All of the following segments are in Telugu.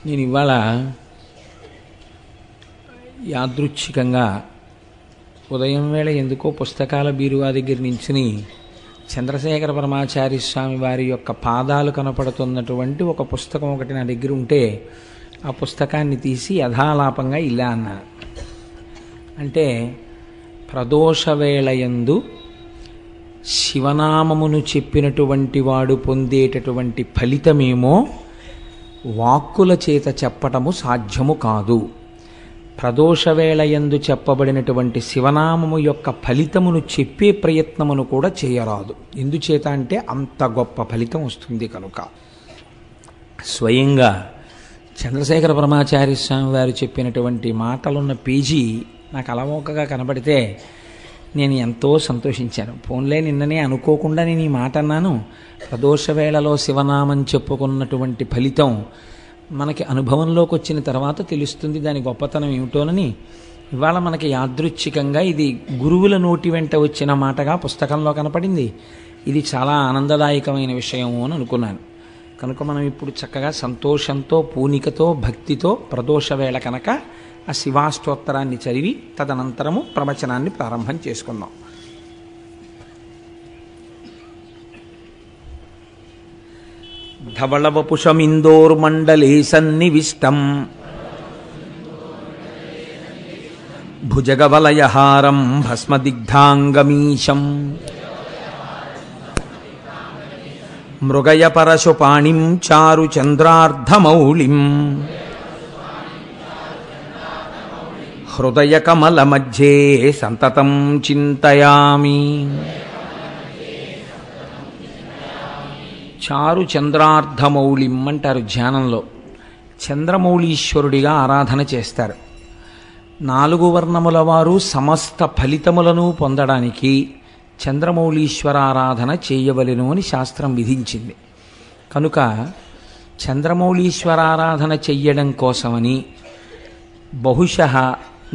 నేను ఇవాళ యాదృచ్ఛికంగా ఉదయం వేళ ఎందుకో పుస్తకాల బీరువా దగ్గర నించుని చంద్రశేఖర పరమాచార్య స్వామి వారి యొక్క పాదాలు కనపడుతున్నటువంటి ఒక పుస్తకం ఒకటి నా దగ్గర ఉంటే ఆ పుస్తకాన్ని తీసి యథాలాపంగా ఇలా అన్నాను. అంటే ప్రదోషవేళయందు శివనామమును చెప్పినటువంటి వాడు పొందేటటువంటి ఫలితమేమో వాక్కుల చేత చెప్పటము సాధ్యము కాదు. ప్రదోషవేళయందు చెప్పబడినటువంటి శివనామము యొక్క ఫలితమును చెప్పే ప్రయత్నమును కూడా చేయరాదు. ఎందుచేత అంటే అంత గొప్ప ఫలితం వస్తుంది కనుక. స్వయంగా చంద్రశేఖర పరమాచార్య స్వామి వారు చెప్పినటువంటి మాటలున్న పేజీ నాకు అలవోకగా కనబడితే నేను ఎంతో సంతోషించాను. ఫోన్లే నిన్ననే అనుకోకుండా నేను ఈ మాట అన్నాను. ప్రదోషవేళలో శివనామం చెప్పుకున్నటువంటి ఫలితం మనకి అనుభవంలోకి వచ్చిన తర్వాత తెలుస్తుంది దాని గొప్పతనం ఏమిటోనని. ఇవాళ మనకి యాదృచ్ఛికంగా ఇది గురువుల నోటి వెంట వచ్చిన మాటగా పుస్తకంలో కనపడింది. ఇది చాలా ఆనందదాయకమైన విషయము అని అనుకున్నాను. కనుక మనం ఇప్పుడు చక్కగా సంతోషంతో పూనికతో భక్తితో ప్రదోషవేళ కనుక ఆ శివాష్టోత్తరాన్ని చదివి తదనంతరము ప్రవచనాన్ని ప్రారంభం చేసుకుందాం. ధవళవపుషమిందోర్మండలే సన్నివిష్టం భుజగవలయహారం భస్మదిగ్ధాంగమీశం మృగయపరశుపాణిం చారుచంద్రార్ధమౌళిం హృదయకమలమధ్యే సంతతం చింతయామి. చారు చంద్రార్ధమౌళిం అంటారు ధ్యానంలో. చంద్రమౌళీశ్వరుడిగా ఆరాధన చేస్తారు. 4 వర్ణముల వారు సమస్త ఫలితములను పొందడానికి చంద్రమౌళీశ్వరారాధన చేయవలెను అని శాస్త్రం విధించింది. కనుక చంద్రమౌళీశ్వరారాధన చెయ్యడం కోసమని బహుశః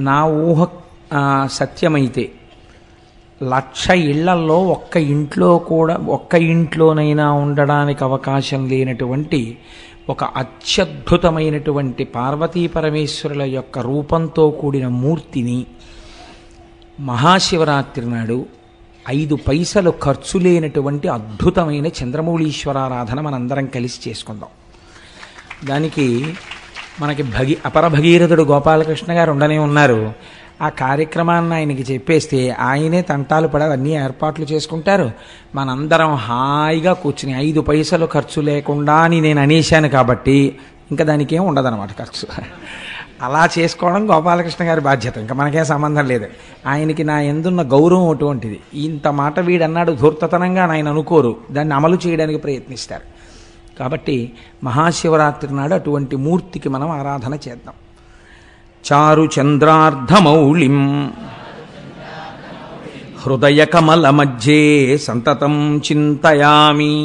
నా ఊహ సత్యమైతే 1,00,000 ఇళ్లల్లో ఒక్క ఇంట్లోనైనా ఉండడానికి అవకాశం లేనటువంటి ఒక అత్యద్భుతమైనటువంటి పార్వతీ పరమేశ్వరుల యొక్క రూపంతో కూడిన మూర్తిని మహాశివరాత్రి నాడు 5 పైసలు ఖర్చు లేనటువంటి అద్భుతమైన చంద్రమౌళీశ్వరారాధన మనందరం కలిసి చేసుకుందాం. దానికి మనకి అపర భగీరథుడు గోపాలకృష్ణ గారు ఉండనే ఉన్నారు. ఆ కార్యక్రమాన్ని ఆయనకి చెప్పేస్తే ఆయనే తంటాలు పడి అన్నీ ఏర్పాట్లు చేసుకుంటారు. మనందరం హాయిగా కూర్చుని 5 పైసలు ఖర్చు లేకుండా అని నేను అనేశాను కాబట్టి ఇంకా దానికి ఏం ఉండదన్నమాట ఖర్చు. అలా చేసుకోవడం గోపాలకృష్ణ గారి బాధ్యత, ఇంకా మనకేం సంబంధం లేదు. ఆయనకి నా ఎందున్న గౌరవం అటువంటిది. ఇంత మాట వీడన్నాడు ధూర్తతనంగా ఆయన అనుకోరు, దాన్ని అమలు చేయడానికి ప్రయత్నిస్తారు. కాబట్టి మహాశివరాత్రి నాడు అటువంటి మూర్తికి మనం ఆరాధన చేద్దాం. చారు చంద్రార్ధమౌళిం హృదయకమలమధ్యే సంతతం చింతయామి.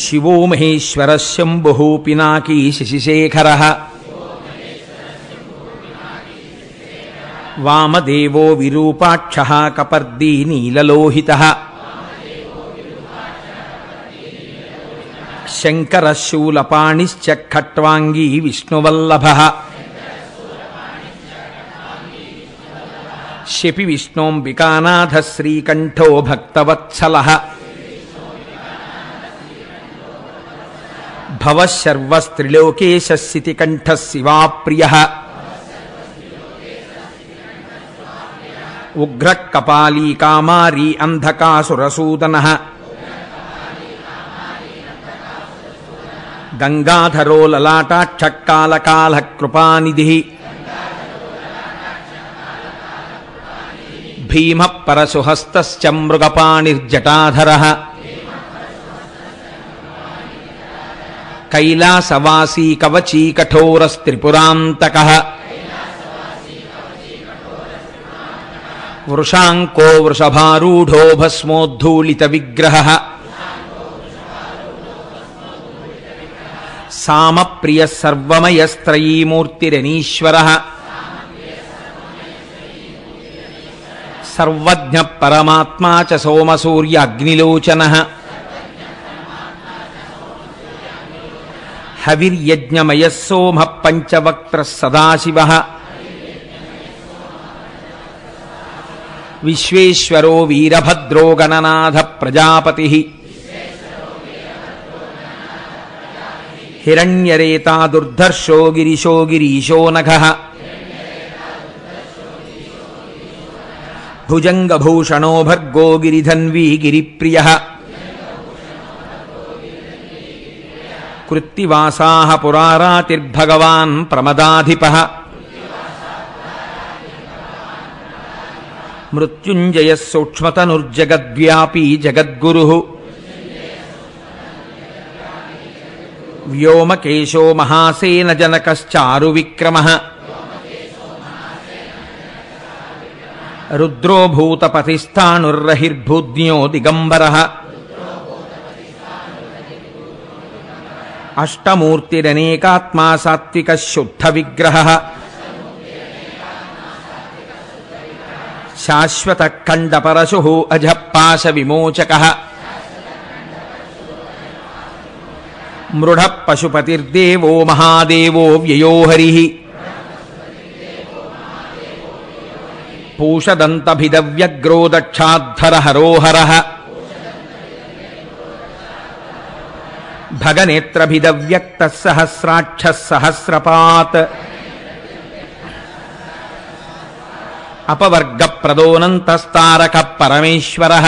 శివో మహేశ్వర శంభుః పినాకీ శశిశేఖరః వామదేవో విరూపాక్షః కపర్దీ నీలలోహితః శంకరః శూలపాణిశ్చ ఖట్వాంగీ విష్ణువల్లభః శపి విష్ణోంబికానాథః శ్రీకంఠో భక్తవత్సలః భవః సర్వస్త్రిలోకేశः శితికంఠः శివాప్రియః ఉగ్రః కపాలీ కామారీ అంధకాసురసూదనః గంగాధరో లలాటాక్షః కాలకాలః కృపానిధిః భీమః పరశుహస్తశ్చ మృగపాణిర్జటాధరః కైలాసవాసీ కవచీ కఠోరస్త్రిపురాంతకః వృషాంకో వృషభారూఢో భస్మోద్ధూళిత విగ్రహః సామప్రియః సర్వమయస్త్రయీమూర్తిరనీశ్వరః సర్వజ్ఞః పరమాత్మా చ సోమసూర్య అగ్నిలోచనః హవిర్యజ్ఞమయ సోమ పంచవక్త్ర సదాశివ విశ్వేశ్వరో వీరభద్రో గణనాథ ప్రజాపతి హిరణ్యరేతా దుర్ధర్షో గిరిశో గిరీశో నఘః భుజంగభూషణో భర్గో గిరిధన్వీ గిరిప్రియః కృత్తివాసాః పురారాతిర్భగవాన్ ప్రమదాధిపః మృత్యుంజయః సూక్ష్మతనుర్జగద్వ్యాపీ జగద్గురుః వ్యోమకేశో మహాసేన జనకశ్చారు విక్రమః రుద్రో భూతపతిస్థాణుర్రహిర్భూజ్ఞో దిగంబరః అష్టమూర్తిరనేకాత్మా సాత్వికः శుద్ధ విగ్రహः శాశ్వతః ఖండపరశుః అజః పాశ విమోచకः మృఢః పశుపతిర్దేవో మహాదేవో వ్యయో హరిః పూషదంతభిదవ్యగ్రో దక్షాద్ధర హరోహరః భగనేత్రభిదవ్యక్తః సహస్రాక్షః సహస్రపాత్ అపవర్గప్రదోనంతస్తారకః పరమేశ్వరః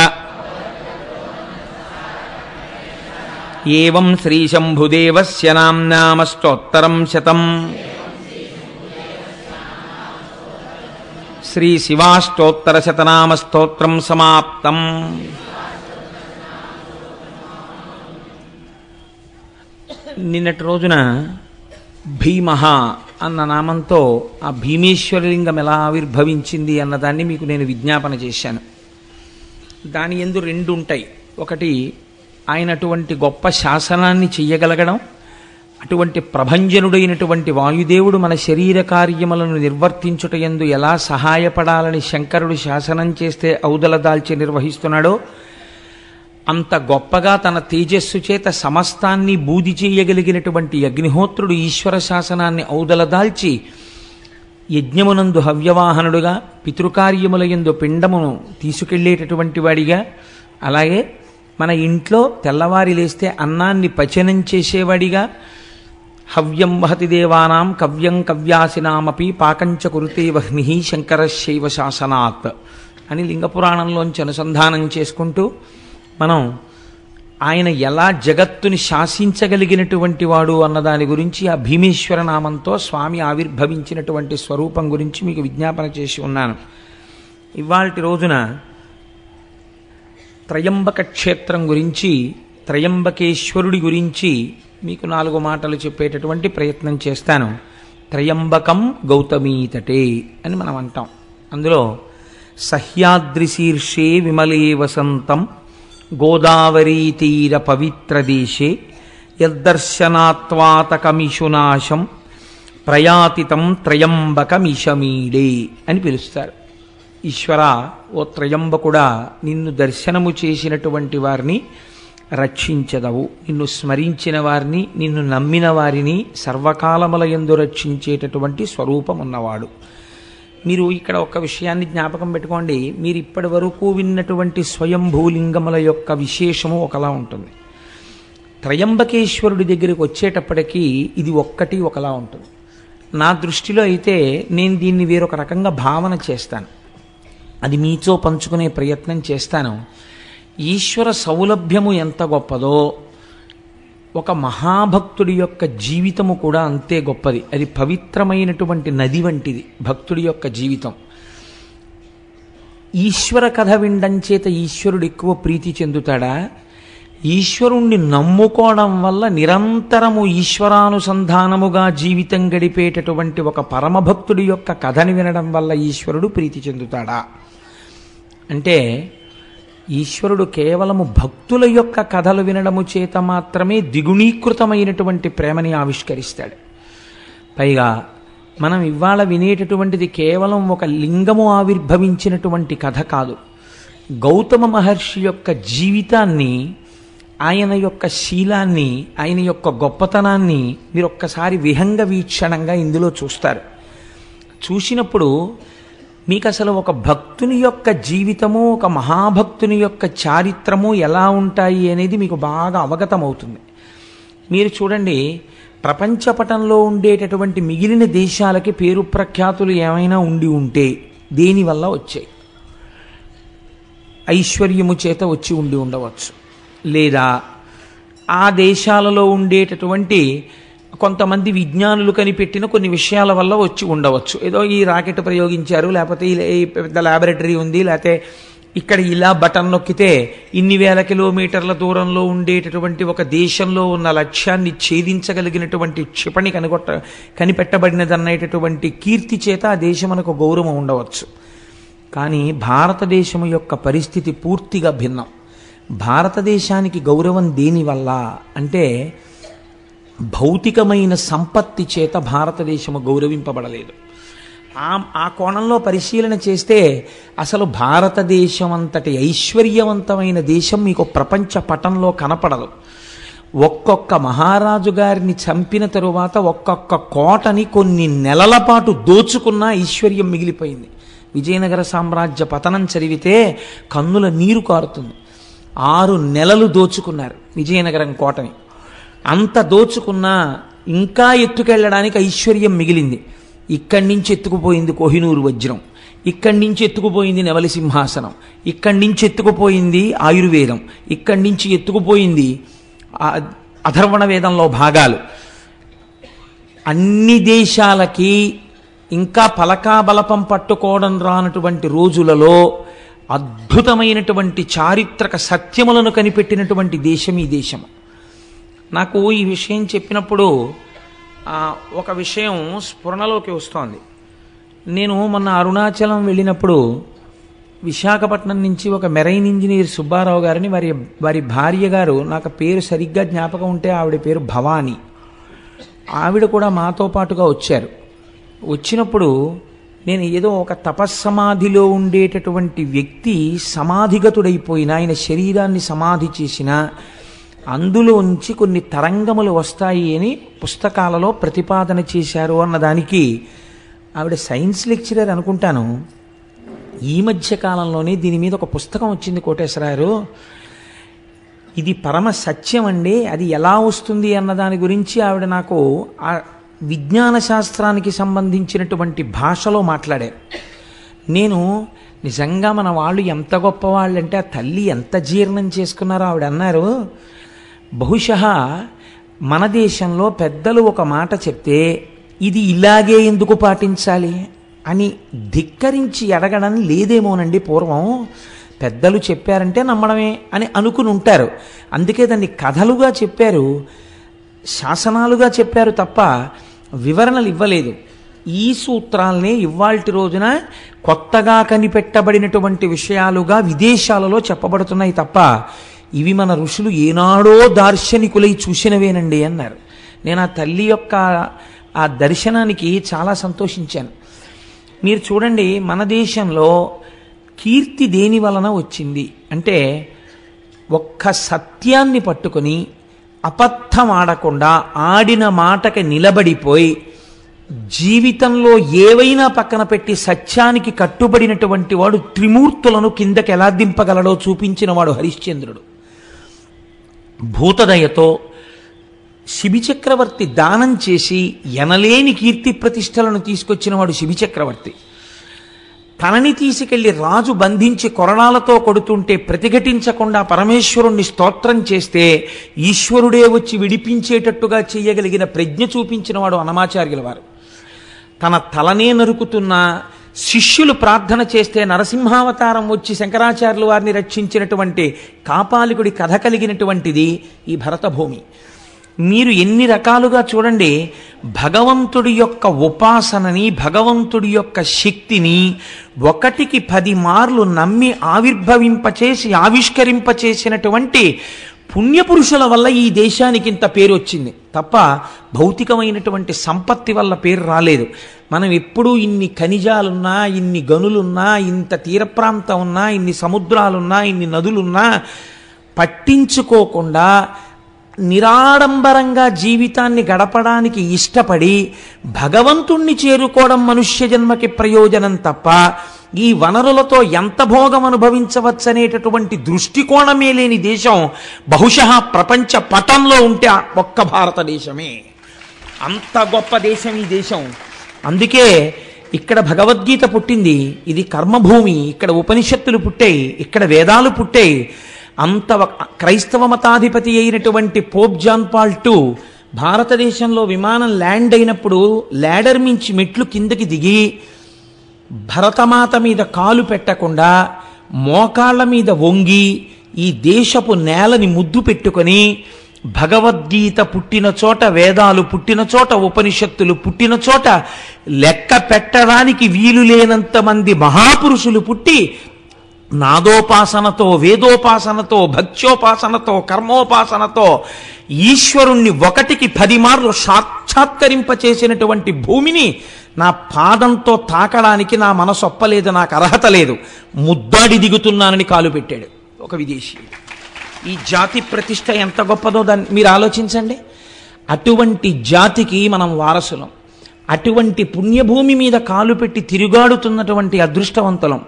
ఏవం శ్రీశంభుదేవస్య నామ్నామష్టోత్తరం శతం శ్రీశివాష్టోత్తరశతనామస్తోత్రం సమాప్తం. నిన్నటి రోజున భీమః అన్న నామంతో ఆ భీమేశ్వరలింగం ఎలా ఆవిర్భవించింది అన్నదాన్ని మీకు నేను విజ్ఞాపన చేశాను. దాని యందు రెండు ఉంటాయి. ఒకటి, ఆయన అటువంటి గొప్ప శాసనాన్ని చెయ్యగలగడం, అటువంటి ప్రభంజనుడైనటువంటి వాయుదేవుడు మన శరీర కార్యములను నిర్వర్తించుట యందు ఎలా సహాయపడాలని శంకరుడు శాసనం చేస్తే ఔదల దాల్చి నిర్వహిస్తున్నాడో అంత గొప్పగా తన తేజస్సు చేత సమస్తాన్ని బూది చేయగలిగినటువంటి అగ్నిహోత్రుడు ఈశ్వర శాసనాన్ని ఔదల దాల్చి యజ్ఞమునందు హవ్యవాహనుడుగా, పితృకార్యముల యందు పిండమును తీసుకెళ్లేటటువంటి వాడిగా, అలాగే మన ఇంట్లో తెల్లవారి లేస్తే అన్నాన్ని పచనం చేసేవాడిగా, హవ్యం వహతి దేవానాం కవ్యం కవ్యాసినామపి పాకంచ కురుతే వహ్ని శంకరశైవ శాసనాత్ అని లింగపురాణంలోంచి అనుసంధానం చేసుకుంటూ మనం ఆయన ఎలా జగత్తుని శాసించగలిగినటువంటి వాడు అన్నదాని గురించి ఆ భీమేశ్వర నామంతో స్వామి ఆవిర్భవించినటువంటి స్వరూపం గురించి మీకు విజ్ఞాపన చేసి ఉన్నాను. ఇవాల్టి రోజున త్రయంబక క్షేత్రం గురించి, త్రయంబకేశ్వరుడి గురించి మీకు 4 మాటలు చెప్పేటటువంటి ప్రయత్నం చేస్తాను. త్రయంబకం గౌతమీతటే అని మనం అంటాం. అందులో సహ్యాద్రి శీర్షే విమలే వసంతం గోదావరీ తీర పవిత్ర దేశే యద్దర్శనాత్వాతకమిషునాశం ప్రయాతితం త్రయంబకమిషమీడే అని పిలుస్తారు. ఈశ్వర, ఓ త్రయంబకుడా, నిన్ను దర్శనము చేసినటువంటి వారిని రక్షించదవు. నిన్ను స్మరించిన వారిని, నిన్ను నమ్మిన వారిని సర్వకాలములయందు రక్షించేటటువంటి స్వరూపం ఉన్నవాడు. మీరు ఇక్కడ ఒక విషయాన్ని జ్ఞాపకం పెట్టుకోండి. మీరు ఇప్పటి వరకు విన్నటువంటి స్వయంభూలింగముల యొక్క విశేషము ఒకలా ఉంటుంది. త్రయంబకేశ్వరుడి దగ్గరికి వచ్చేటప్పటికీ ఇది ఒక్కటి ఒకలా ఉంటుంది. నా దృష్టిలో అయితే నేను దీన్ని వేరొక రకంగా భావన చేస్తాను. అది మీతో పంచుకునే ప్రయత్నం చేస్తాను. ఈశ్వర సౌలభ్యము ఎంత గొప్పదో ఒక మహాభక్తుడి యొక్క జీవితము కూడా అంతే గొప్పది. అది పవిత్రమైనటువంటి నది వంటిది భక్తుడి యొక్క జీవితం. ఈశ్వర కథ వినడం చేత ఈశ్వరుడు ఎక్కువ ప్రీతి చెందుతాడా? ఈశ్వరుణ్ణి నమ్ముకోవడం వల్ల నిరంతరము ఈశ్వరానుసంధానముగా జీవితం గడిపేటటువంటి ఒక పరమభక్తుడి యొక్క కథని వినడం వల్ల ఈశ్వరుడు ప్రీతి చెందుతాడా? అంటే ఈశ్వరుడు కేవలము భక్తుల యొక్క కథలు వినడము చేత మాత్రమే ద్విగుణీకృతమైనటువంటి ప్రేమని ఆవిష్కరిస్తాడు. పైగా మనం ఇవాళ వినేటటువంటిది కేవలం ఒక లింగము ఆవిర్భవించినటువంటి కథ కాదు. గౌతమ మహర్షి యొక్క జీవితాన్ని ఆయన యొక్క శీలాన్ని, ఆయన యొక్క గొప్పతనాన్ని మీరు ఒక్కసారి విహంగ వీక్షణంగా ఇందులో చూస్తారు. చూసినప్పుడు మీకు అసలు ఒక భక్తుని యొక్క జీవితము, ఒక మహాభక్తుని యొక్క చారిత్రము ఎలా ఉంటాయి అనేది మీకు బాగా అవగతమవుతుంది. మీరు చూడండి, ప్రపంచపటంలో ఉండేటటువంటి మిగిలిన దేశాలకి పేరు ప్రఖ్యాతులు ఏమైనా ఉండి ఉంటే దేనివల్ల వచ్చాయి? ఐశ్వర్యము చేత వచ్చి ఉండి ఉండవచ్చు, లేదా ఆ దేశాలలో ఉండేటటువంటి కొంతమంది విజ్ఞానులు కనిపెట్టిన కొన్ని విషయాల వల్ల వచ్చి ఉండవచ్చు. ఏదో ఈ రాకెట్ ప్రయోగించారు, లేకపోతే ఈ పెద్ద ల్యాబొరేటరీ ఉంది, లేకపోతే ఇక్కడ ఇలా బటన్ నొక్కితే ఇన్ని వేల కిలోమీటర్ల దూరంలో ఉండేటటువంటి ఒక దేశంలో ఉన్న లక్ష్యాన్ని ఛేదించగలిగినటువంటి క్షిపణి కనిపెట్టబడినదనేటటువంటి కీర్తి చేత ఆ దేశమునకు గౌరవం ఉండవచ్చు. కానీ భారతదేశం యొక్క పరిస్థితి పూర్తిగా భిన్నం. భారతదేశానికి గౌరవం దేనివల్ల అంటే భౌతికమైన సంపత్తి చేత భారతదేశము గౌరవింపబడలేదు. ఆ కోణంలో పరిశీలన చేస్తే అసలు భారతదేశం అంతటి ఐశ్వర్యవంతమైన దేశం మీకు ప్రపంచ పటంలో కనపడదు. ఒక్కొక్క మహారాజు గారిని చంపిన తరువాత ఒక్కొక్క కోటని కొన్ని నెలల పాటు దోచుకున్న ఐశ్వర్యం మిగిలిపోయింది. విజయనగర సామ్రాజ్య పతనం చదివితే కన్నుల నీరు కారుతుంది. 6 నెలలు దోచుకున్నారు విజయనగరం కోటని. అంత దోచుకున్నా ఇంకా ఎత్తుకెళ్ళడానికి ఐశ్వర్యం మిగిలింది. ఇక్కడి నుంచి ఎత్తుకుపోయింది కోహినూరు వజ్రం, ఇక్కడి నుంచి ఎత్తుకుపోయింది నెమలి సింహాసనం, ఇక్కడి నుంచి ఎత్తుకుపోయింది ఆయుర్వేదం, ఇక్కడి నుంచి ఎత్తుకుపోయింది అథర్వణ వేదంలో భాగాలు. అన్ని దేశాలకి ఇంకా పలకాబలపం పట్టుకోవడం రానటువంటి రోజులలో అద్భుతమైనటువంటి చారిత్రక సత్యములను కనిపెట్టినటువంటి దేశం ఈ దేశము. నాకు ఈ విషయం చెప్పినప్పుడు ఒక విషయం స్ఫురణలోకి వస్తోంది. నేను మొన్న అరుణాచలం వెళ్ళినప్పుడు విశాఖపట్నం నుంచి ఒక మెరైన్ ఇంజనీర్ సుబ్బారావు గారిని, వారి భార్య గారు, నాకు పేరు సరిగ్గా జ్ఞాపకం ఉంటే ఆవిడ పేరు భవానీ, ఆవిడ కూడా మాతో పాటుగా వచ్చారు. వచ్చినప్పుడు నేను ఏదో ఒక తపస్సమాధిలో ఉండేటటువంటి వ్యక్తి సమాధిగతుడైపోయిన, ఆయన శరీరాన్ని సమాధి చేసిన అందులోంచి కొన్ని తరంగములు వస్తాయి అని పుస్తకాలలో ప్రతిపాదన చేశారు అన్నదానికి ఆవిడ సైన్స్ లెక్చరర్ అనుకుంటాను. ఈ మధ్య కాలంలోనే దీని మీద ఒక పుస్తకం వచ్చింది కోటేశ్వరారు, ఇది పరమ సత్యం అండి, అది ఎలా వస్తుంది అన్న దాని గురించి ఆవిడ నాకు ఆ విజ్ఞాన శాస్త్రానికి సంబంధించినటువంటి భాషలో మాట్లాడారు. నేను నిజంగా మన వాళ్ళు ఎంత గొప్పవాళ్ళంటే ఆ తల్లి ఎంత జీర్ణం చేసుకున్నారో ఆవిడ అన్నారు. బహుశः మన దేశంలో పెద్దలు ఒక మాట చెప్తే ఇది ఇలాగే ఎందుకు పాటించాలి అని ధిక్కరించి అడగడం లేదేమోనండి. పూర్వం పెద్దలు చెప్పారంటే నమ్మడమే అని అనుకుని ఉంటారు. అందుకే దాన్ని కథలుగా చెప్పారు, శాసనాలుగా చెప్పారు తప్ప వివరణలు ఇవ్వలేదు. ఈ సూత్రాలనే ఇవాల్టి రోజున కొత్తగా కనిపెట్టబడినటువంటి విషయాలుగా విదేశాలలో చెప్పబడుతున్నాయి తప్ప ఇవి మన ఋషులు ఏనాడో దార్శనికులై చూసినవేనండి అన్నారు. నేను ఆ తల్లి యొక్క ఆ దర్శనానికి చాలా సంతోషించాను. మీరు చూడండి, మన దేశంలో కీర్తి దేని వలన వచ్చింది అంటే ఒక్క సత్యాన్ని పట్టుకొని అబద్ధం ఆడకుండా ఆడిన మాటకి నిలబడిపోయి జీవితంలో ఏవైనా పక్కన పెట్టి సత్యానికి కట్టుబడినటువంటి వాడు త్రిమూర్తులను కిందకి ఎలా దింపగలడో చూపించిన వాడు హరిశ్చంద్రుడు. భూతదయతో శిబిచక్రవర్తి దానం చేసి ఎనలేని కీర్తి ప్రతిష్టలను తీసుకొచ్చిన వాడు శిబిచక్రవర్తి. తనని తీసుకెళ్లి రాజు బంధించి కొరడాలతో కొడుతుంటే ప్రతిఘటించకుండా పరమేశ్వరుణ్ణి స్తోత్రం చేస్తే ఈశ్వరుడే వచ్చి విడిపించేటట్టుగా చేయగలిగిన ప్రజ్ఞ చూపించిన వాడు అన్నమాచార్యుల వారు. తన తలనే నరుకుతున్న శిష్యులు ప్రార్థన చేస్తే నరసింహావతారం వచ్చి శంకరాచార్యుల వారిని రక్షించినటువంటి కాపాలికుడి కథ కలిగినటువంటిది ఈ భరతభూమి. మీరు ఎన్ని రకాలుగా చూడండి, భగవంతుడి యొక్క ఉపాసనని, భగవంతుడి యొక్క శక్తిని 1కి 10 మార్లు నమ్మి ఆవిర్భవింపచేసి ఆవిష్కరింపచేసినటువంటి పుణ్యపురుషుల వల్ల ఈ దేశానికి ఇంత పేరు వచ్చింది తప్ప భౌతికమైనటువంటి సంపత్తి వల్ల పేరు రాలేదు. మనం ఎప్పుడూ ఇన్ని ఖనిజాలున్నా, ఇన్ని గనులున్నా, ఇంత తీర ప్రాంతం ఉన్నా, ఇన్ని సముద్రాలున్నా, ఇన్ని నదులున్నా పట్టించుకోకుండా నిరాడంబరంగా జీవితాన్ని గడపడానికి ఇష్టపడి భగవంతుణ్ణి చేరుకోవడం మనుష్య జన్మకి ప్రయోజనం తప్ప ఈ వనరులతో ఎంత భోగం అనుభవించవచ్చనేటటువంటి దృష్టికోణమే లేని దేశం బహుశः ప్రపంచ పటంలో ఉంటే ఒక్క భారతదేశమే. అంత గొప్ప దేశం ఈ దేశం. అందుకే ఇక్కడ భగవద్గీత పుట్టింది. ఇది కర్మభూమి. ఇక్కడ ఉపనిషత్తులు పుట్టాయి, ఇక్కడ వేదాలు పుట్టాయి. అంత క్రైస్తవ మతాధిపతి అయినటువంటి పోప్ జాన్ పాల్ II భారతదేశంలో విమానం ల్యాండ్ అయినప్పుడు ల్యాడర్ మించి మెట్లు కిందకి దిగి భరతమాత మీద కాలు పెట్టకుండా మోకాళ్ళ మీద వంగి ఈ దేశపు నేలని ముద్దు పెట్టుకొని భగవద్గీత పుట్టిన చోట, వేదాలు పుట్టిన చోట, ఉపనిషత్తులు పుట్టిన చోట లెక్క పెట్టడానికి వీలు లేనంత మంది మహాపురుషులు పుట్టి నాదోపాసనతో, వేదోపాసనతో, భక్త్యోపాసనతో, కర్మోపాసనతో ఈశ్వరుణ్ణి 1కి 10 మార్లు సాక్షాత్కరింపచేసినటువంటి భూమిని నా పాదంతో తాకడానికి నా మనసు ఒప్పలేదు, నాకు అర్హత లేదు, ముద్దాడి దిగుతున్నానని కాలు పెట్టాడు ఒక విదేశీ. ఈ జాతి ప్రతిష్ట ఎంత గొప్పదో దాన్ని మీరు ఆలోచించండి. అటువంటి జాతికి మనం వారసులం. అటువంటి పుణ్యభూమి మీద కాలు పెట్టి తిరుగాడుతున్నటువంటి అదృష్టవంతులం.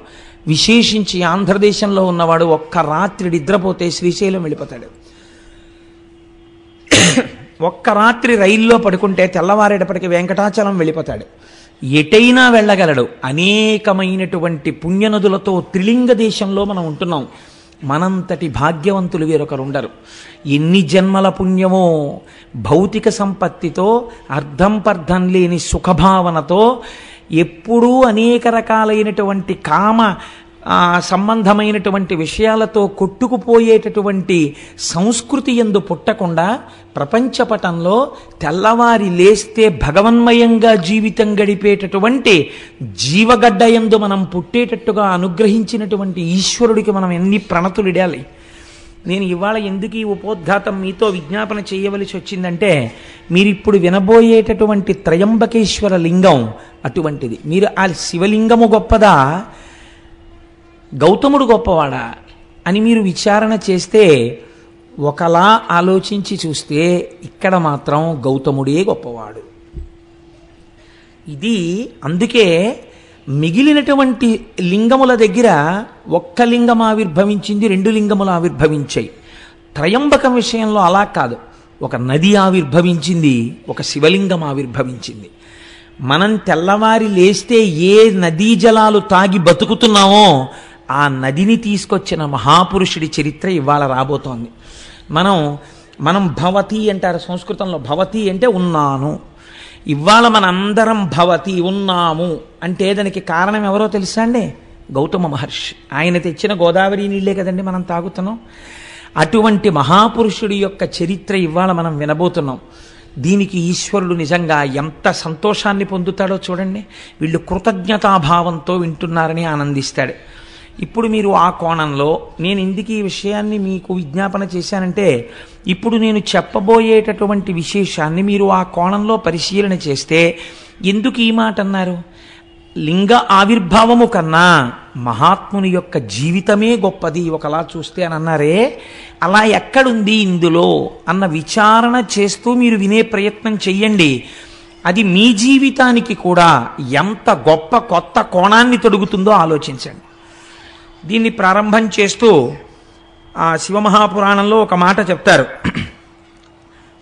విశేషించి ఆంధ్రదేశంలో ఉన్నవాడు ఒక్క రాత్రి నిద్రపోతే శ్రీశైలం వెళ్ళిపోతాడు. ఒక్క రాత్రి రైల్లో పడుకుంటే తెల్లవారేటప్పటికి వెంకటాచలం వెళ్ళిపోతాడు. ఎటైనా వెళ్ళగలడు. అనేకమైనటువంటి పుణ్యనదులతో త్రిలింగ దేశంలో మనం ఉంటున్నాం. మనంతటి భాగ్యవంతులు వేరొకరు ఉండరు. ఎన్ని జన్మల పుణ్యమో భౌతిక సంపత్తితో, అర్థం పర్థం లేని సుఖభావనతో ఎప్పుడూ అనేక రకాలైనటువంటి కామ సంబంధమైనటువంటి విషయాలతో కొట్టుకుపోయేటటువంటి సంస్కృతి యందు పుట్టకుండా ప్రపంచపటంలో తెల్లవారి లేస్తే భగవన్మయంగా జీవితం గడిపేటటువంటి జీవగడ్డ యందు మనం పుట్టేటట్టుగా అనుగ్రహించినటువంటి ఈశ్వరుడికి మనం ఎన్ని ప్రణతులిడాలి. నేను ఇవాళ ఎందుకు ఈ ఉపోద్ఘాతం మీతో విజ్ఞాపన చేయవలసి వచ్చిందంటే, మీరిప్పుడు వినబోయేటటువంటి త్రయంబకేశ్వర లింగం అటువంటిది. మీరు ఆ శివలింగము గొప్పదా, గౌతముడు గొప్పవాడా అని మీరు విచారణ చేస్తే, ఒకలా ఆలోచించి చూస్తే ఇక్కడ మాత్రం గౌతముడే గొప్పవాడు. ఇది అందుకే మిగిలినటువంటి లింగముల దగ్గర ఒక్క లింగం ఆవిర్భవించింది, 2 లింగములు ఆవిర్భవించాయి. త్రయంబకం విషయంలో అలా కాదు. ఒక నది ఆవిర్భవించింది, ఒక శివలింగం ఆవిర్భవించింది. మనం తెల్లవారి లేస్తే ఏ నదీ జలాలు తాగి బతుకుతున్నామో ఆ నదిని తీసుకొచ్చిన మహాపురుషుడి చరిత్ర ఇవాళ రాబోతోంది. మనం భవతి అంటారు సంస్కృతంలో. భవతి అంటే ఉన్నాను. ఇవాళ మనందరం భవతి ఉన్నాము అంటే దానికి కారణం ఎవరో తెలుసా అండి? గౌతమ మహర్షి. ఆయన తెచ్చిన గోదావరి నీళ్ళే కదండి మనం తాగుతున్నాం. అటువంటి మహాపురుషుడి యొక్క చరిత్ర ఇవాళ మనం వినబోతున్నాం. దీనికి ఈశ్వరుడు నిజంగా ఎంత సంతోషాన్ని పొందుతాడో చూడండి. వీళ్ళు కృతజ్ఞతాభావంతో వింటున్నారని ఆనందిస్తాడు. ఇప్పుడు మీరు ఆ కోణంలో నేను ఎందుకు ఈ విషయాన్ని మీకు విజ్ఞాపన చేశానంటే, ఇప్పుడు నేను చెప్పబోయేటటువంటి విశేషాన్ని మీరు ఆ కోణంలో పరిశీలన చేస్తే, ఎందుకు ఈ మాట అన్నారు? లింగ ఆవిర్భావము కన్నా మహాత్ముని యొక్క జీవితమే గొప్పది ఒకలా చూస్తే అని అన్నారే, అలా ఎక్కడుంది ఇందులో అన్న విచారణ చేస్తూ మీరు వినే ప్రయత్నం చెయ్యండి. అది మీ జీవితానికి కూడా ఎంత గొప్ప కొత్త కోణాన్ని తొడుగుతుందో ఆలోచించండి. దీన్ని ప్రారంభం చేస్తూ ఆ శివమహాపురాణంలో ఒక మాట చెప్తారు.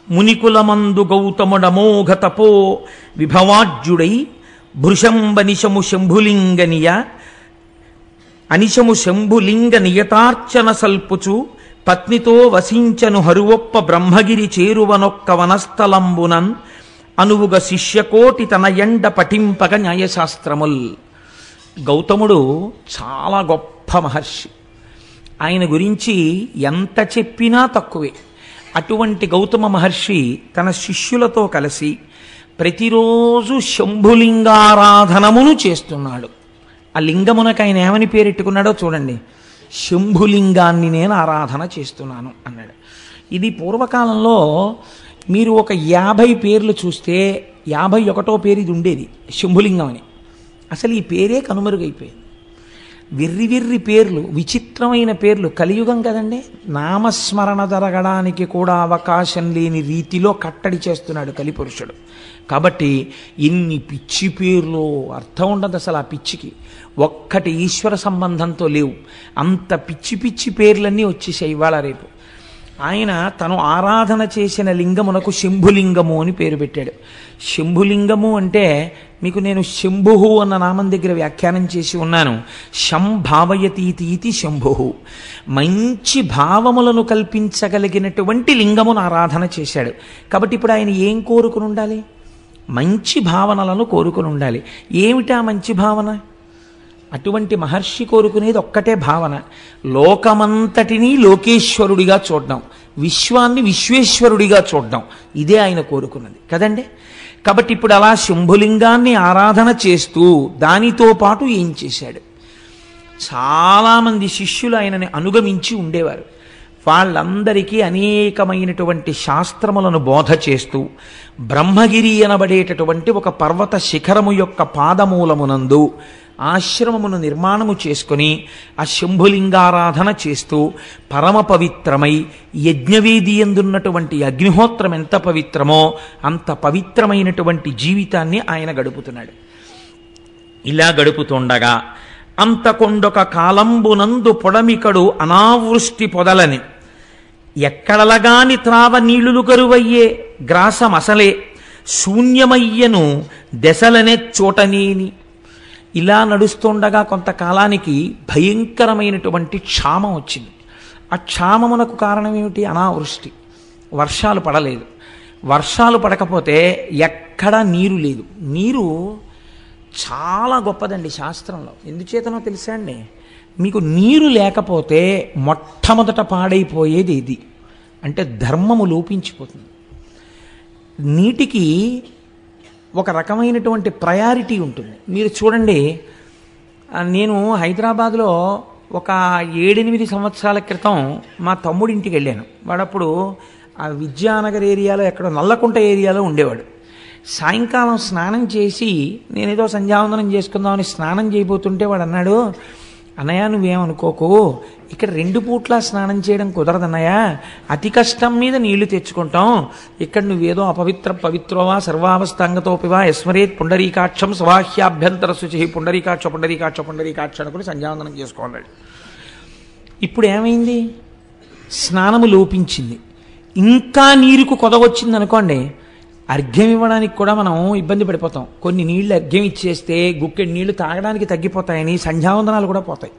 మునికులమందు గౌతముడమోఘ తపో విభవాజ్యుడై భృశంబనిశము శంభులింగనియ అనిశము శంభులింగ నియతార్చన సల్పుచు పత్నితో వసించను హరువొప్ప బ్రహ్మగిరి చేరువనొక్క వనస్థలంబునన్ అనువుగ శిష్యకోటి తన ఎండ పఠింపగ న్యాయశాస్త్రముల్. గౌతముడు చాలా గొప్ప మహర్షి. ఆయన గురించి ఎంత చెప్పినా తక్కువే. అటువంటి గౌతమ మహర్షి తన శిష్యులతో కలిసి ప్రతిరోజు శంభులింగారాధనమును చేస్తున్నాడు. ఆ లింగమునకు ఆయన ఏమని పేరెట్టుకున్నాడో చూడండి. శంభులింగాన్ని నేను ఆరాధన చేస్తున్నాను అన్నాడు. ఇది పూర్వకాలంలో మీరు ఒక 50 పేర్లు చూస్తే 51వ పేరు ఇది ఉండేది, శంభులింగం అని. అసలు ఈ పేరే కనుమరుగైపోయింది. వెర్రి వెర్రి పేర్లు, విచిత్రమైన పేర్లు. కలియుగం కదండి, నామస్మరణ జరగడానికి కూడా అవకాశం లేని రీతిలో కట్టడి చేస్తున్నాడు కలిపురుషుడు. కాబట్టి ఇన్ని పిచ్చి పేర్లు, అర్థం ఉండదు అసలు ఆ పిచ్చికి. ఒక్కటి ఈశ్వర సంబంధంతో లేవు. అంత పిచ్చి పిచ్చి పేర్లన్నీ వచ్చేసాయి ఇవాళ రేపు. ఆయన తను ఆరాధన చేసిన లింగమునకు శంభులింగము అని పేరు పెట్టాడు. శంభులింగము అంటే మీకు నేను శంభుహు అన్న నామం దగ్గర వ్యాఖ్యానం చేసి ఉన్నాను. శంభావయతీతి శంభుహు, మంచి భావములను కల్పించగలిగినటువంటి లింగమును ఆరాధన చేశాడు. కాబట్టి ఇప్పుడు ఆయన ఏం కోరుకుని ఉండాలి? మంచి భావనలను కోరుకుని ఉండాలి. ఏమిటా మంచి భావన? అటువంటి మహర్షి కోరుకునేది ఒక్కటే భావన, లోకమంతటినీ లోకేశ్వరుడిగా చూడడం, విశ్వాన్ని విశ్వేశ్వరుడిగా చూడడం. ఇదే ఆయన కోరుకున్నది కదండి. కాబట్టి ఇప్పుడు అలా శంభులింగాన్ని ఆరాధన చేస్తూ దానితో పాటు ఏం చేశాడు? చాలామంది శిష్యులు ఆయనని అనుగమించి ఉండేవారు. వాళ్ళందరికీ అనేకమైనటువంటి శాస్త్రములను బోధ చేస్తూ బ్రహ్మగిరి అనబడేటటువంటి ఒక పర్వత శిఖరము యొక్క పాదమూలమునందు ఆశ్రమమును నిర్మాణము చేసుకుని ఆ శంభులింగారాధన చేస్తూ పరమ పవిత్రమై, యజ్ఞవేది ఎందున్నటువంటి అగ్నిహోత్రం ఎంత పవిత్రమో అంత పవిత్రమైనటువంటి జీవితాన్ని ఆయన గడుపుతున్నాడు. ఇలా గడుపుతుండగా అంతకొండొక కాలంబునందు పొడమికడు అనావృష్టి పొదలని, ఎక్కడలగాని త్రావ నీళ్లులు కరువయ్యే గ్రాసమసలే శూన్యమయ్యను దశలనే చోటనేని. ఇలా నడుస్తుండగా కొంతకాలానికి భయంకరమైనటువంటి క్షామం వచ్చింది. ఆ క్షామమునకు కారణం ఏమిటి? అనావృష్టి. వర్షాలు పడలేదు. వర్షాలు పడకపోతే ఎక్కడా నీరు లేదు. నీరు చాలా గొప్పదండి శాస్త్రంలో. ఎందుచేతనో తెలుసా అండి? మీకు నీరు లేకపోతే మొట్టమొదట పాడైపోయేది ఇది అంటే ధర్మము లోపించిపోతుంది. నీటికి ఒక రకమైనటువంటి ప్రయారిటీ ఉంటుంది. మీరు చూడండి, నేను హైదరాబాద్లో ఒక 7-8 సంవత్సరాల క్రితం మా తమ్ముడింటికి వెళ్ళాను. వాడప్పుడు ఆ విద్యానగర్ ఏరియాలో ఎక్కడో నల్లకుంట ఏరియాలో ఉండేవాడు. సాయంకాలం స్నానం చేసి నేనేదో సంధ్యావందనం చేసుకుందామని స్నానం చేయబోతుంటే వాడు అన్నాడు, అన్నయ్య నువ్వేమనుకోకు, ఇక్కడ 2 పూట్ల స్నానం చేయడం కుదరదన్నయ్య, అతి కష్టం మీద నీళ్లు తెచ్చుకుంటాం. ఇక్కడ నువ్వేదో పవిత్రోవా సర్వావస్థాంగతోపివా యస్మరేత్ పుండరీకాక్షం స్వాహ్యాభ్యంతర శుచి పుండరీకాక్ష పుండరీకాక్ష పుండరీకాక్ష అనుకుని సంధ్యావందనం చేసుకోన్నాడు. ఇప్పుడు ఏమైంది? స్నానము లోపించింది. ఇంకా నీరుకు కొదవచ్చింది అనుకోండి, అర్ఘ్యం ఇవ్వడానికి కూడా మనం ఇబ్బంది పడిపోతాం. కొన్ని నీళ్లు అర్ఘ్యం ఇచ్చేస్తే గుక్కెడి నీళ్లు తాగడానికి తగ్గిపోతాయని సంధ్యావందనాలు కూడా పోతాయి.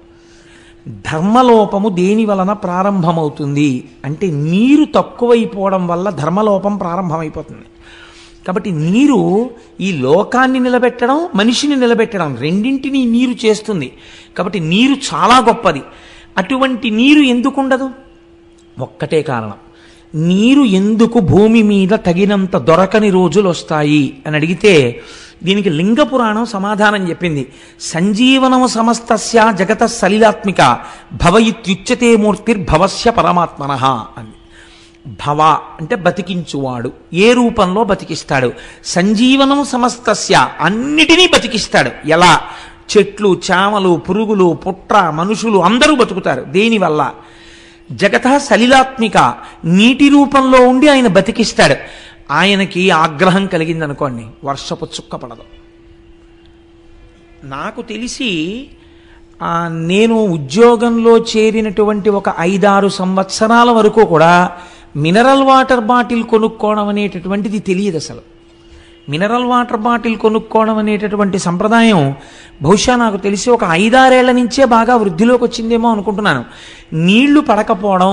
ధర్మలోపము దేని వలన ప్రారంభమవుతుంది అంటే నీరు తక్కువైపోవడం వల్ల ధర్మలోపం ప్రారంభమైపోతుంది. కాబట్టి నీరు ఈ లోకాన్ని నిలబెట్టడం, మనిషిని నిలబెట్టడం రెండింటినీ నీరు చేస్తుంది. కాబట్టి నీరు చాలా గొప్పది. అటువంటి నీరు ఎందుకు ఉండదు? ఒక్కటే కారణం, నీరు ఎందుకు భూమి మీద తగినంత దొరకని రోజులు వస్తాయి అని అడిగితే దీనికి లింగ పురాణం సమాధానం చెప్పింది. సంజీవనము సమస్తస్య జగత సలిలాత్మిక భవయిత్యుచ్యతే మూర్తిర్భవస్య పరమాత్మనః అని. భవ అంటే బతికించువాడు, ఏ రూపంలో బతికిస్తాడు? సంజీవనం సమస్తస్య, అన్నిటినీ బతికిస్తాడు. ఎలా? చెట్లు, చామలు, పురుగులు, పుట్ర, మనుషులు అందరూ బతుకుతారు. దేనివల్ల? జగత సలిలాత్మిక, నీటి రూపంలో ఉండి ఆయన బతికిస్తాడు. ఆయనకి ఆగ్రహం కలిగిందనుకోండి, వర్షపు చుక్క పడదు. నాకు తెలిసి నేను ఉద్యోగంలో చేరినటువంటి ఒక 5-6 సంవత్సరాల వరకు కూడా మినరల్ వాటర్ బాటిల్ కొనుక్కోవడం అనేటటువంటిది తెలియదు అసలు. మినరల్ వాటర్ బాటిల్ కొనుక్కోవడం అనేటటువంటి సంప్రదాయం బహుశా నాకు తెలిసి ఒక 5-6 ఏళ్ల నుంచే బాగా వృద్ధిలోకి వచ్చిందేమో అనుకుంటున్నాను. నీళ్లు పడకపోవడం,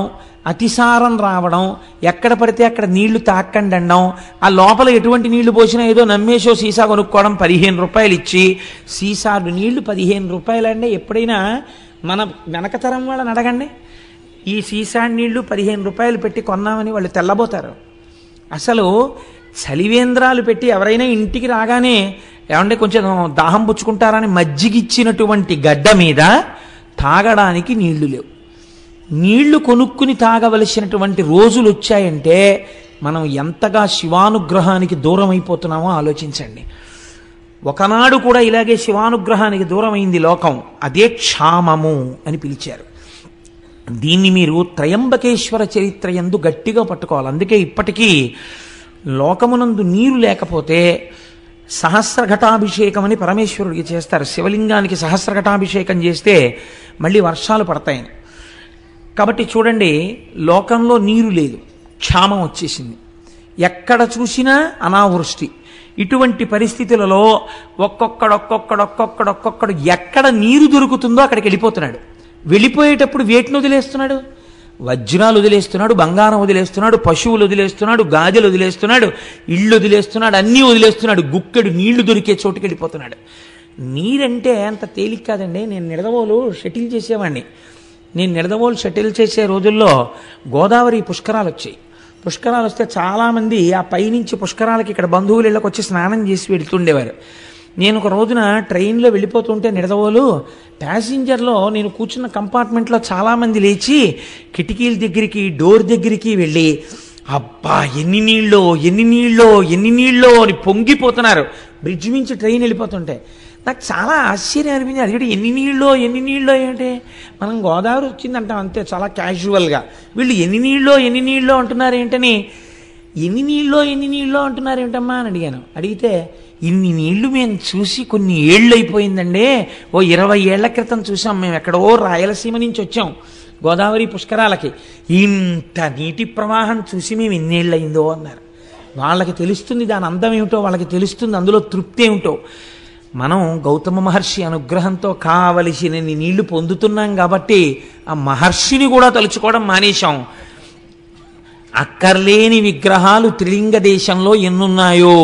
అతిసారం రావడం, ఎక్కడ పడితే అక్కడ నీళ్లు తాక్కండి అనడం, ఆ లోపల ఎటువంటి నీళ్లు పోసినా ఏదో నమ్మేసో సీసా కొనుక్కోవడం, 15 రూపాయలు ఇచ్చి సీసాలు నీళ్లు 15 రూపాయలు అండి. ఎప్పుడైనా మన వెనకతరం వాళ్ళని అడగండి, ఈ సీసా నీళ్లు 15 రూపాయలు పెట్టి కొన్నామని వాళ్ళు తెల్లబోతారు. అసలు చలివేంద్రాలు పెట్టి ఎవరైనా ఇంటికి రాగానే ఏమంటే కొంచెం దాహం పుచ్చుకుంటారని మజ్జిగిచ్చినటువంటి గడ్డ మీద తాగడానికి నీళ్లు లేవు. నీళ్లు కొనుక్కుని తాగవలసినటువంటి రోజులు వచ్చాయంటే మనం ఎంతగా శివానుగ్రహానికి దూరం అయిపోతున్నామో ఆలోచించండి. ఒకనాడు కూడా ఇలాగే శివానుగ్రహానికి దూరమైంది లోకం. అదే క్షామము అని పిలిచారు. దీన్ని మీరు త్రయంబకేశ్వర చరిత్ర యందు గట్టిగా పట్టుకోవాలి. అందుకే ఇప్పటికీ లోకమునందు నీరు లేకపోతే సహస్రఘటాభిషేకం అని పరమేశ్వరుడికి చేస్తారు. శివలింగానికి సహస్రఘటాభిషేకం చేస్తే మళ్ళీ వర్షాలు పడతాయని. కాబట్టి చూడండి, లోకంలో నీరు లేదు, క్షామం వచ్చేసింది, ఎక్కడ చూసినా అనావృష్టి. ఇటువంటి పరిస్థితులలో ఒక్కొక్కడు ఎక్కడ నీరు దొరుకుతుందో అక్కడికి వెళ్ళిపోతున్నాడు. వెళ్ళిపోయేటప్పుడు వేటిని వదిలేస్తున్నాడు? వజ్రాలు వదిలేస్తున్నాడు, బంగారం వదిలేస్తున్నాడు, పశువులు వదిలేస్తున్నాడు, గాజులు వదిలేస్తున్నాడు, ఇళ్ళు వదిలేస్తున్నాడు, అన్నీ వదిలేస్తున్నాడు. గుక్కెడు నీళ్లు దొరికే చోటుకి వెళ్ళిపోతున్నాడు. నీరంటే అంత తేలిక కాదండి. నేను నిడదవోలు షటిల్ చేసేవాడిని. నేను నిడదవోలు షటిల్ చేసే రోజుల్లో గోదావరి పుష్కరాలు వచ్చాయి. పుష్కరాలు వస్తే చాలామంది ఆ పైనుంచి పుష్కరాలకి ఇక్కడ బంధువులు ఇళ్ళకి వచ్చి స్నానం చేసి వెళ్తుండేవారు. నేను ఒక రోజున ట్రైన్లో వెళ్ళిపోతుంటే నిడదవోలు ప్యాసింజర్లో నేను కూర్చున్న కంపార్ట్మెంట్లో చాలామంది లేచి కిటికీల దగ్గరికి, డోర్ దగ్గరికి వెళ్ళి అబ్బా ఎన్ని నీళ్ళో అని పొంగిపోతున్నారు. బ్రిడ్జ్ మించి ట్రైన్ వెళ్ళిపోతుంటే నాకు చాలా ఆశ్చర్యం అనిపించింది. అది ఎన్ని నీళ్ళో ఏంటి, మనం గోదావరి వచ్చిందంటాం అంతే చాలా క్యాజువల్గా. వీళ్ళు ఎన్ని నీళ్ళో అంటున్నారు ఏంటని, ఎన్ని నీళ్ళో అంటున్నారు ఏంటమ్మా అని అడిగాను. అడిగితే ఇన్ని నీళ్లు మేము చూసి కొన్ని ఏళ్ళు అయిపోయిందండి, ఓ 20 ఏళ్ల క్రితం చూసాం, మేము ఎక్కడో రాయలసీమ నుంచి వచ్చాం గోదావరి పుష్కరాలకి, ఇంత నీటి ప్రవాహం చూసి మేము ఎన్నేళ్ళు అయిందో అన్నారు. వాళ్ళకి తెలుస్తుంది దాని అందం ఏమిటో, వాళ్ళకి తెలుస్తుంది అందులో తృప్తి ఏమిటో. మనం గౌతమ మహర్షి అనుగ్రహంతో కావలసినన్ని నీళ్లు పొందుతున్నాం కాబట్టి ఆ మహర్షిని కూడా తలుచుకోవడం మానేశాం. అక్కర్లేని విగ్రహాలు త్రిలింగ దేశంలో ఎన్నున్నాయో,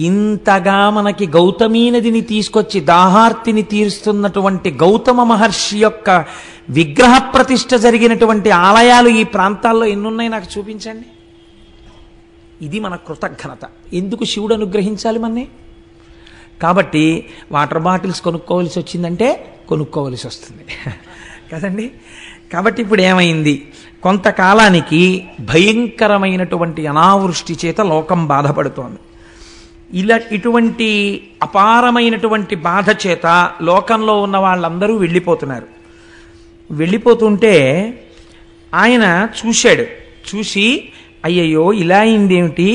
ఇంతగా మనకి గౌతమీ నదిని తీసుకొచ్చి దాహార్తిని తీరుస్తున్నటువంటి గౌతమ మహర్షి యొక్క విగ్రహ ప్రతిష్ఠ జరిగినటువంటి ఆలయాలు ఈ ప్రాంతాల్లో ఎన్నున్నాయి నాకు చూపించండి. ఇది మన కృతజ్ఞత. ఎందుకు శివుడు అనుగ్రహించాలి మనని? కాబట్టి వాటర్ బాటిల్స్ కొనుక్కోవలసి వచ్చిందంటే కొనుక్కోవలసి వస్తుంది కదండి. కాబట్టి ఇప్పుడు ఏమైంది, కొంతకాలానికి భయంకరమైనటువంటి అనావృష్టి చేత లోకం బాధపడుతోంది. ఇటువంటి అపారమైనటువంటి బాధ చేత లోకంలో ఉన్న వాళ్ళందరూ వెళ్ళిపోతున్నారు. వెళ్ళిపోతుంటే ఆయన చూశాడు. చూసి అయ్యయ్యో ఇలా అయిందేమిటి,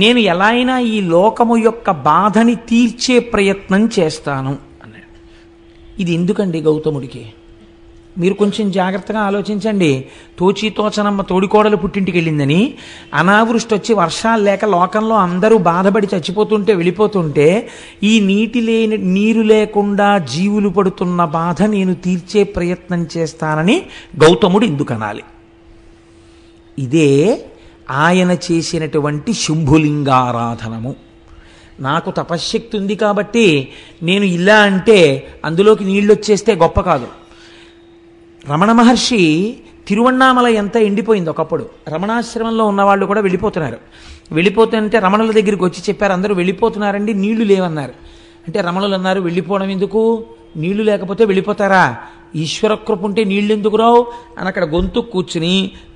నేను ఎలా అయినా ఈ లోకము యొక్క బాధని తీర్చే ప్రయత్నం చేస్తాను అన్నాడు. ఇది ఎందుకండి గౌతముడికి? మీరు కొంచెం జాగ్రత్తగా ఆలోచించండి. తోచనమ్మ తోడికోడలు పుట్టింటికి వెళ్ళిందని, అనావృష్టి వచ్చి వర్షాలు లేక లోకంలో అందరూ బాధపడి చచ్చిపోతుంటే వెళ్ళిపోతుంటే, ఈ నీరు లేకుండా జీవులు పడుతున్న బాధ నేను తీర్చే ప్రయత్నం చేస్తానని గౌతముడు ఎందుకు అనాలి? ఇదే ఆయన చేసినటువంటి శంభులింగారాధనము. నాకు తపశ్శక్తి ఉంది కాబట్టి నేను ఇలా అంటే అందులోకి నీళ్ళు వచ్చేస్తే గొప్ప కాదు. రమణ మహర్షి తిరువణ్ణామల ఎంత ఎండిపోయింది ఒకప్పుడు. రమణాశ్రమంలో ఉన్నవాళ్ళు కూడా వెళ్ళిపోతున్నారు. వెళ్ళిపోతుంటే రమణుల దగ్గరికి వచ్చి చెప్పారు, అందరూ వెళ్ళిపోతున్నారండి, నీళ్లు లేవన్నారు. అంటే రమణులు అన్నారు, వెళ్ళిపోవడం ఎందుకు, నీళ్లు లేకపోతే వెళ్ళిపోతారా, ఈశ్వర కృప ఉంటే నీళ్ళు ఎందుకు రావు అని అక్కడ గొంతు కూర్చుని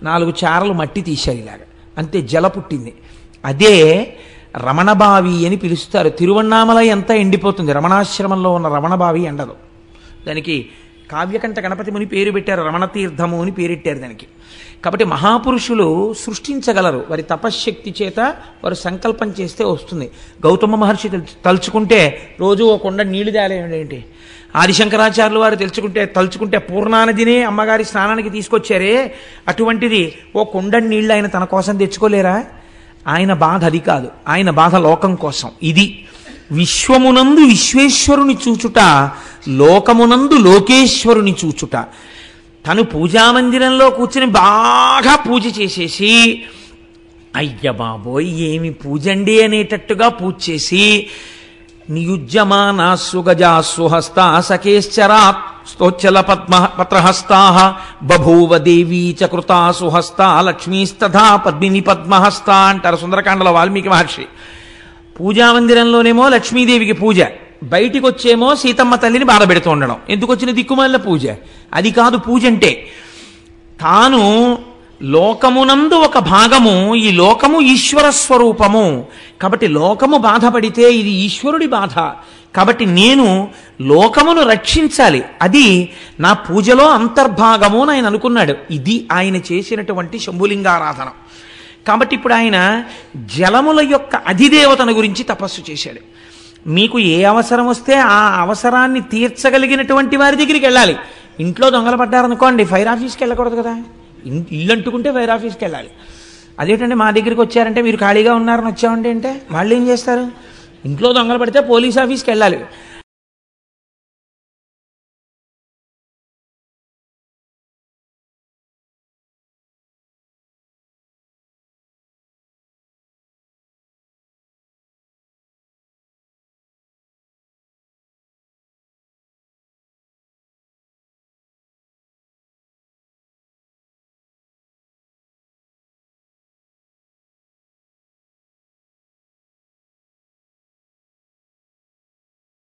4 చారలు మట్టి తీశారు. ఇలాగా అంతే జల పుట్టింది. అదే రమణబావి అని పిలుస్తారు. తిరువణ్ణామల ఎంత ఎండిపోతుంది, రమణాశ్రమంలో ఉన్న రమణబావి ఎండదు. దానికి కావ్యకంఠ గణపతి ముని పేరు పెట్టారు, రమణతీర్థము అని పేరెట్టారు దానికి. కాబట్టి మహాపురుషులు సృష్టించగలరు, వారి తపశ్శక్తి చేత వారు సంకల్పం చేస్తే వస్తుంది. గౌతమ మహర్షి తలుచుకుంటే రోజు ఓ కొండ నీళ్లు తేలేంటి, ఆదిశంకరాచార్యులు వారు తలుచుకుంటే పూర్ణానదినే అమ్మగారి స్నానానికి తీసుకొచ్చారే, అటువంటిది ఓ కొండ నీళ్లు ఆయన తన కోసం తెచ్చుకోలేరా? ఆయన బాధ అది కాదు, ఆయన బాధ లోకం కోసం. ఇది విశ్వమునందు విశ్వేశ్వరుని చూచుట, లోకమునందు లోకేశ్వరుని చూచుట. తను పూజామందిరంలో కూర్చుని బాగా పూజ చేసేసి, అయ్య బాబోయ్ ఏమి పూజండి అనేటట్టుగా పూజ చేసి, నియుజ్యమానా సుగజా సుహస్తా సకేశ్చరా స్తోచ్చల పత్రహస్తా బభూవ దేవీ చకృతా సుహస్తా లక్ష్మీస్తథా పద్మిని పద్మహస్తా అంటారు సుందరకాండలో వాల్మీకి మహర్షి. పూజామందిరంలోనేమో లక్ష్మీదేవికి పూజ, బయటికి వచ్చేమో సీతమ్మ తల్లిని బాధ పెడుతూ ఉండడం. ఎందుకు వచ్చిన దిక్కుమాలిన పూజ? అది కాదు పూజ అంటే. తాను లోకమునందు ఒక భాగము, ఈ లోకము ఈశ్వర స్వరూపము కాబట్టి లోకము బాధపడితే ఇది ఈశ్వరుడి బాధ. కాబట్టి నేను లోకమును రక్షించాలి, అది నా పూజలో అంతర్భాగము అని ఆయన అనుకున్నాడు. ఇది ఆయన చేసినటువంటి శంభులింగారాధన. కాబట్టి ఇప్పుడు ఆయన జలముల యొక్క అధిదేవతను గురించి తపస్సు చేశాడు. మీకు ఏ అవసరం వస్తే ఆ అవసరాన్ని తీర్చగలిగినటువంటి వారి దగ్గరికి వెళ్ళాలి. ఇంట్లో దొంగలు పడ్డారనుకోండి, ఫైర్ ఆఫీస్కి వెళ్ళకూడదు కదా, ఇల్లు అంటుకుంటే ఫైర్ ఆఫీస్కి వెళ్ళాలి. అదేంటంటే మా దగ్గరికి వచ్చారంటే మీరు ఖాళీగా ఉన్నారని వచ్చామంటే అంటే వాళ్ళు ఏం చేస్తారు? ఇంట్లో దొంగలు పడితే పోలీస్ ఆఫీస్కి వెళ్ళాలి.